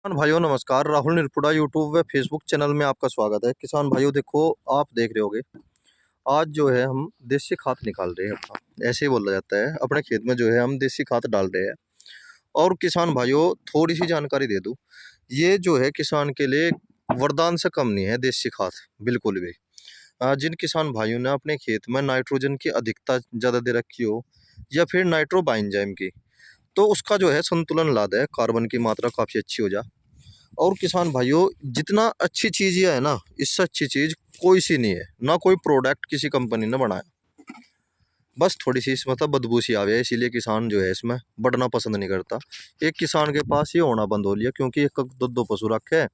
किसान भाइयों नमस्कार। राहुल निरपुड़ा यूट्यूब व फेसबुक चैनल में आपका स्वागत है। किसान भाइयों देखो, आप देख रहे होगे आज जो है हम देसी खाद निकाल रहे हैं अपना, ऐसे ही बोला जाता है। अपने खेत में जो है हम देसी खाद डाल रहे हैं। और किसान भाइयों थोड़ी सी जानकारी दे दूं, ये जो है किसान के लिए वरदान से कम नहीं है देसी खाद, बिल्कुल भी। जिन किसान भाइयों ने अपने खेत में नाइट्रोजन की अधिकता ज़्यादा दे रखी हो या फिर नाइट्रोबाइंजाइम की, तो उसका जो है संतुलन ला दे, कार्बन की मात्रा काफ़ी अच्छी हो जा। और किसान भाइयों जितना अच्छी चीज़ ये है ना, इससे अच्छी चीज़ कोई सी नहीं है। ना कोई प्रोडक्ट किसी कंपनी ने बनाया, बस थोड़ी सी इसमें तो बदबू सी आ गया, इसीलिए किसान जो है इसमें बढ़ना पसंद नहीं करता। एक किसान के पास ये होना बंद हो लिया, क्योंकि एक दो दो पशु रखे हैं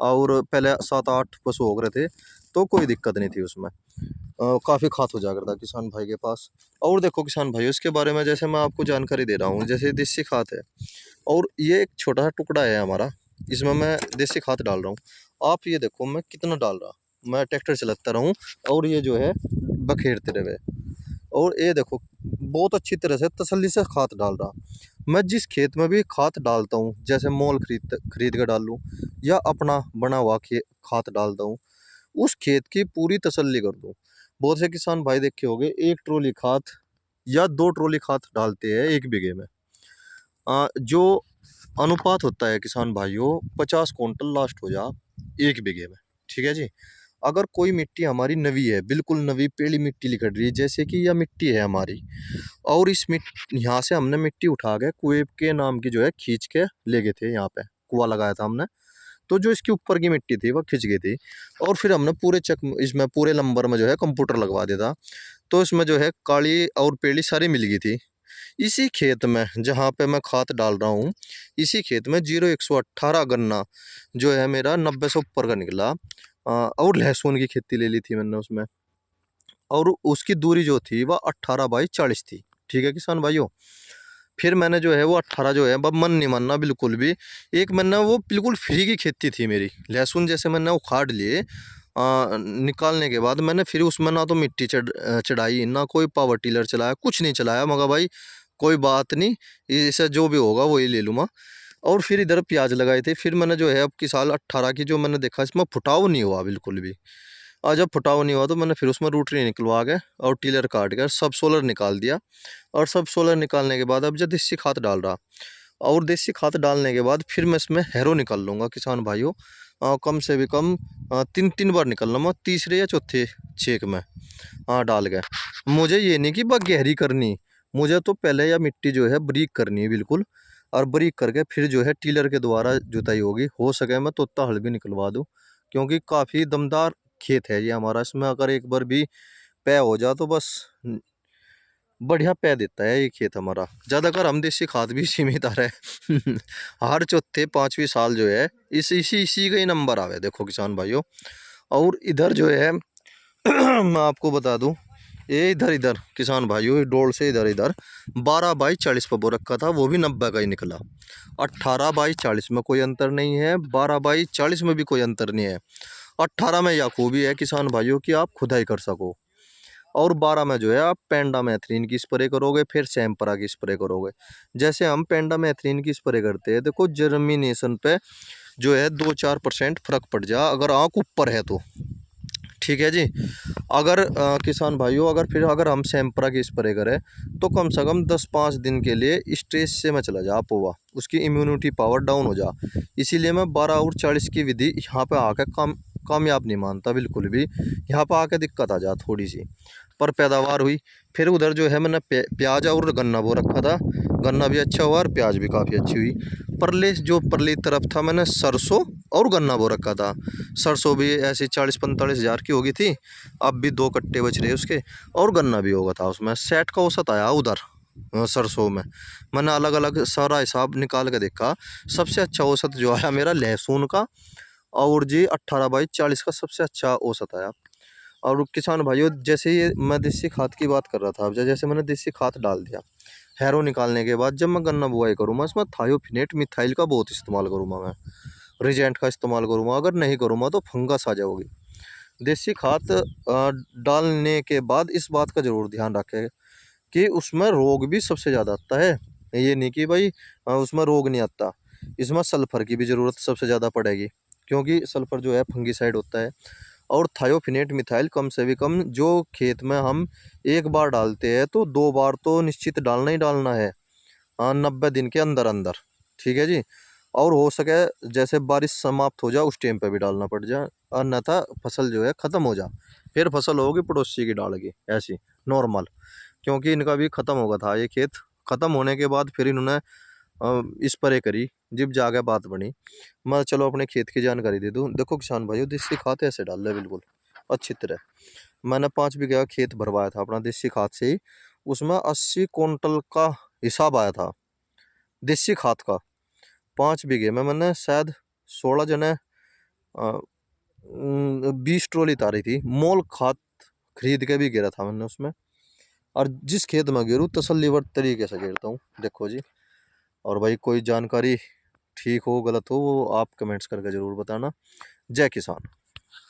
और पहले 7-8 पशु हो गए थे, तो कोई दिक्कत नहीं थी उसमें। काफ़ी खाद हो जाया करता किसान भाई के पास। और देखो किसान भाई, इसके बारे में जैसे मैं आपको जानकारी दे रहा हूँ, जैसे देसी खाद है और ये एक छोटा सा टुकड़ा है हमारा, इसमें मैं देसी खाद डाल रहा हूँ। आप ये देखो मैं कितना डाल रहा, मैं ट्रैक्टर चलाता रहूँ और ये जो है बखेरते रहे। और ये देखो बहुत अच्छी तरह से तसल्ली से खाद डाल रहा। मैं जिस खेत में भी खाद डालता हूँ, जैसे मोल खरीद खरीद कर डाल लूँ या अपना बना हुआ खाद डालता हूँ, उस खेत की पूरी तसल्ली कर दूँ। बहुत से किसान भाई देखे होंगे, एक ट्रॉली खाद या 2 ट्रॉली खाद डालते हैं 1 बीघे में। जो अनुपात होता है किसान भाइयों, 50 क्विंटल लास्ट हो जा 1 बीघे में। ठीक है जी। अगर कोई मिट्टी हमारी नवी है, बिल्कुल नवी पेली मिट्टी निकल रही है, जैसे कि यह मिट्टी है हमारी, और इस मिट्टी यहाँ से हमने मिट्टी उठा के कुएं के नाम की जो है खींच के ले गए थे, यहाँ पे कुआं लगाया था हमने, तो जो इसके ऊपर की मिट्टी थी वह खिंच गई थी। और फिर हमने पूरे चक इसमें पूरे नंबर में जो है कंप्यूटर लगवा दिया था, तो इसमें जो है काली और पेली सारी मिल गई थी। इसी खेत में जहाँ पे मैं खाद डाल रहा हूँ, इसी खेत में 0118 गन्ना जो है मेरा 90 से ऊपर का निकला। और लहसुन की खेती ले ली थी मैंने उसमें, और उसकी दूरी जो थी वह 18/40 थी। ठीक है किसान भाइयों। फिर मैंने जो है वो 18 जो है, अब मन नहीं मानना बिल्कुल भी, एक मैंने वो बिल्कुल फ्री की खेती थी मेरी। लहसुन जैसे मैंने उखाड़ लिए, निकालने के बाद मैंने फिर उसमें ना तो मिट्टी चढ़ाई, ना कोई पावर टिलर चलाया, कुछ नहीं चलाया। मगर भाई कोई बात नहीं, इसे जो भी होगा वही ले लूँगा। और फिर इधर प्याज लगाए थे। फिर मैंने जो है अब की साल 18 की जो मैंने देखा, इसमें फुटाव नहीं हुआ बिल्कुल भी। और जब फुटाव नहीं हुआ तो मैंने फिर उसमें रूटरी निकलवा के और टिलर काट कर सब सोलर निकाल दिया। और सब सोलर निकालने के बाद अब जब देसी खाद डाल रहा, और देसी खाद डालने के बाद फिर मैं इसमें हैरो निकाल लूँगा किसान भाइयों। कम से भी कम 3 बार निकल लूँगा, तीसरे या चौथे छेक में डाल के। मुझे ये नहीं कि बस गहरी करनी, मुझे तो पहले या मिट्टी जो है बरीक करनी है बिल्कुल। और बरीक करके फिर जो है टीलर के द्वारा जुताई होगी, हो सके मैं तोता हल भी निकलवा दूँ, क्योंकि काफ़ी दमदार खेत है ये हमारा। इसमें अगर एक बार भी पै हो जा तो बस बढ़िया पै देता है ये खेत हमारा। ज़्यादातर हम देसी खाद भी इसी में ही डाल रहे हैं। हर चौथे 5वीं साल जो है इसी का ही नंबर आवे, देखो किसान भाइयों। और इधर जो है मैं आपको बता दूं, ये इधर इधर किसान भाइयों, डोल से इधर इधर 12/40 पर बो रखा था, वो भी 90 का ही निकला। 18/40 में कोई अंतर नहीं है, 12/40 में भी कोई अंतर नहीं है। 18 में यह खूबी है किसान भाइयों कि आप खुदाई कर सको, और 12 में जो है आप पेंडामेथ्रिन की स्प्रे करोगे, फिर सैम्परा की स्प्रे करोगे। जैसे हम पेंडामेथ्रिन की स्प्रे करते हैं, देखो जर्मिनेशन पे जो है 2-4% फर्क पड़ जा, अगर आँख ऊपर है तो। ठीक है जी। अगर किसान भाइयों अगर हम सैम्परा की स्प्रे करें, तो कम से कम 10-5 दिन के लिए स्ट्रेस से मैं चला जा पोवा, उसकी इम्यूनिटी पावर डाउन हो जा। इसीलिए मैं 12 और 40 की विधि यहाँ पे आके कामयाब नहीं मानता बिल्कुल भी। यहाँ पे आके दिक्कत आ जा थोड़ी सी, पर पैदावार हुई। फिर उधर जो है मैंने प्याज और गन्ना बो रखा था, गन्ना भी अच्छा हुआ और प्याज भी काफ़ी अच्छी हुई। परली तरफ था मैंने सरसों और गन्ना बो रखा था। सरसों भी ऐसी 40-45 हज़ार की होगी थी, अब भी 2 कट्टे बच रहे उसके। और गन्ना भी होगा था उसमें, 60 का औसत आया उधर। सरसों में मैंने अलग अलग सारा हिसाब निकाल के देखा, सबसे अच्छा औसत जो आया मेरा लहसुन का, और जी 18/40 का सबसे अच्छा औसत आया। और किसान भाइयों जैसे ये मैं देसी खाद की बात कर रहा था, अब जैसे मैंने देसी खाद डाल दिया, हैरो निकालने के बाद जब मैं गन्ना बुआई करूँगा, इसमें थायोफिनेट मिथाइल का बहुत इस्तेमाल करूँगा मैं, रिजेंट का इस्तेमाल करूँगा। अगर नहीं करूँगा तो फंगस आ जाओगी। देसी खाद डालने के बाद इस बात का ज़रूर ध्यान रखें कि उसमें रोग भी सबसे ज़्यादा आता है। ये नहीं कि भाई उसमें रोग नहीं आता। इसमें सल्फर की भी ज़रूरत सबसे ज़्यादा पड़ेगी, क्योंकि सल्फर जो है फंगीसाइड होता है। और थायोफिनेट मिथाइल कम से भी कम जो खेत में हम एक बार डालते हैं तो 2 बार तो निश्चित डालना ही डालना है। हाँ, 90 दिन के अंदर अंदर। ठीक है जी। और हो सके जैसे बारिश समाप्त हो जाए उस टाइम पे भी डालना पड़ जाए, अन्यथा फसल जो है ख़त्म हो जा, फिर फसल होगी पड़ोसी की डाल की ऐसी नॉर्मल। क्योंकि इनका भी ख़त्म होगा था ये खेत, ख़त्म होने के बाद फिर इन्होंने स्प्रे करी, जब जाके बात बनी। मैं चलो अपने खेत की जानकारी दे दूं। देखो किसान भाइयों, देसी खाद ऐसे डाल रहे बिल्कुल अच्छी तरह। मैंने 5 बीघे का खेत भरवाया था अपना देसी खाद से ही, उसमें 80 क्विंटल का हिसाब आया था देसी खाद का। 5 बीघे में मैंने शायद 16 जने 20 ट्रॉली तारी थी। मोल खाद खरीद के भी गिरा था मैंने उसमें। और जिस खेत में गिरूँ तसल्लीवर तरीके से गिरता हूँ, देखो जी। और भाई कोई जानकारी ठीक हो गलत हो वो आप कमेंट्स करके ज़रूर बताना। जय किसान।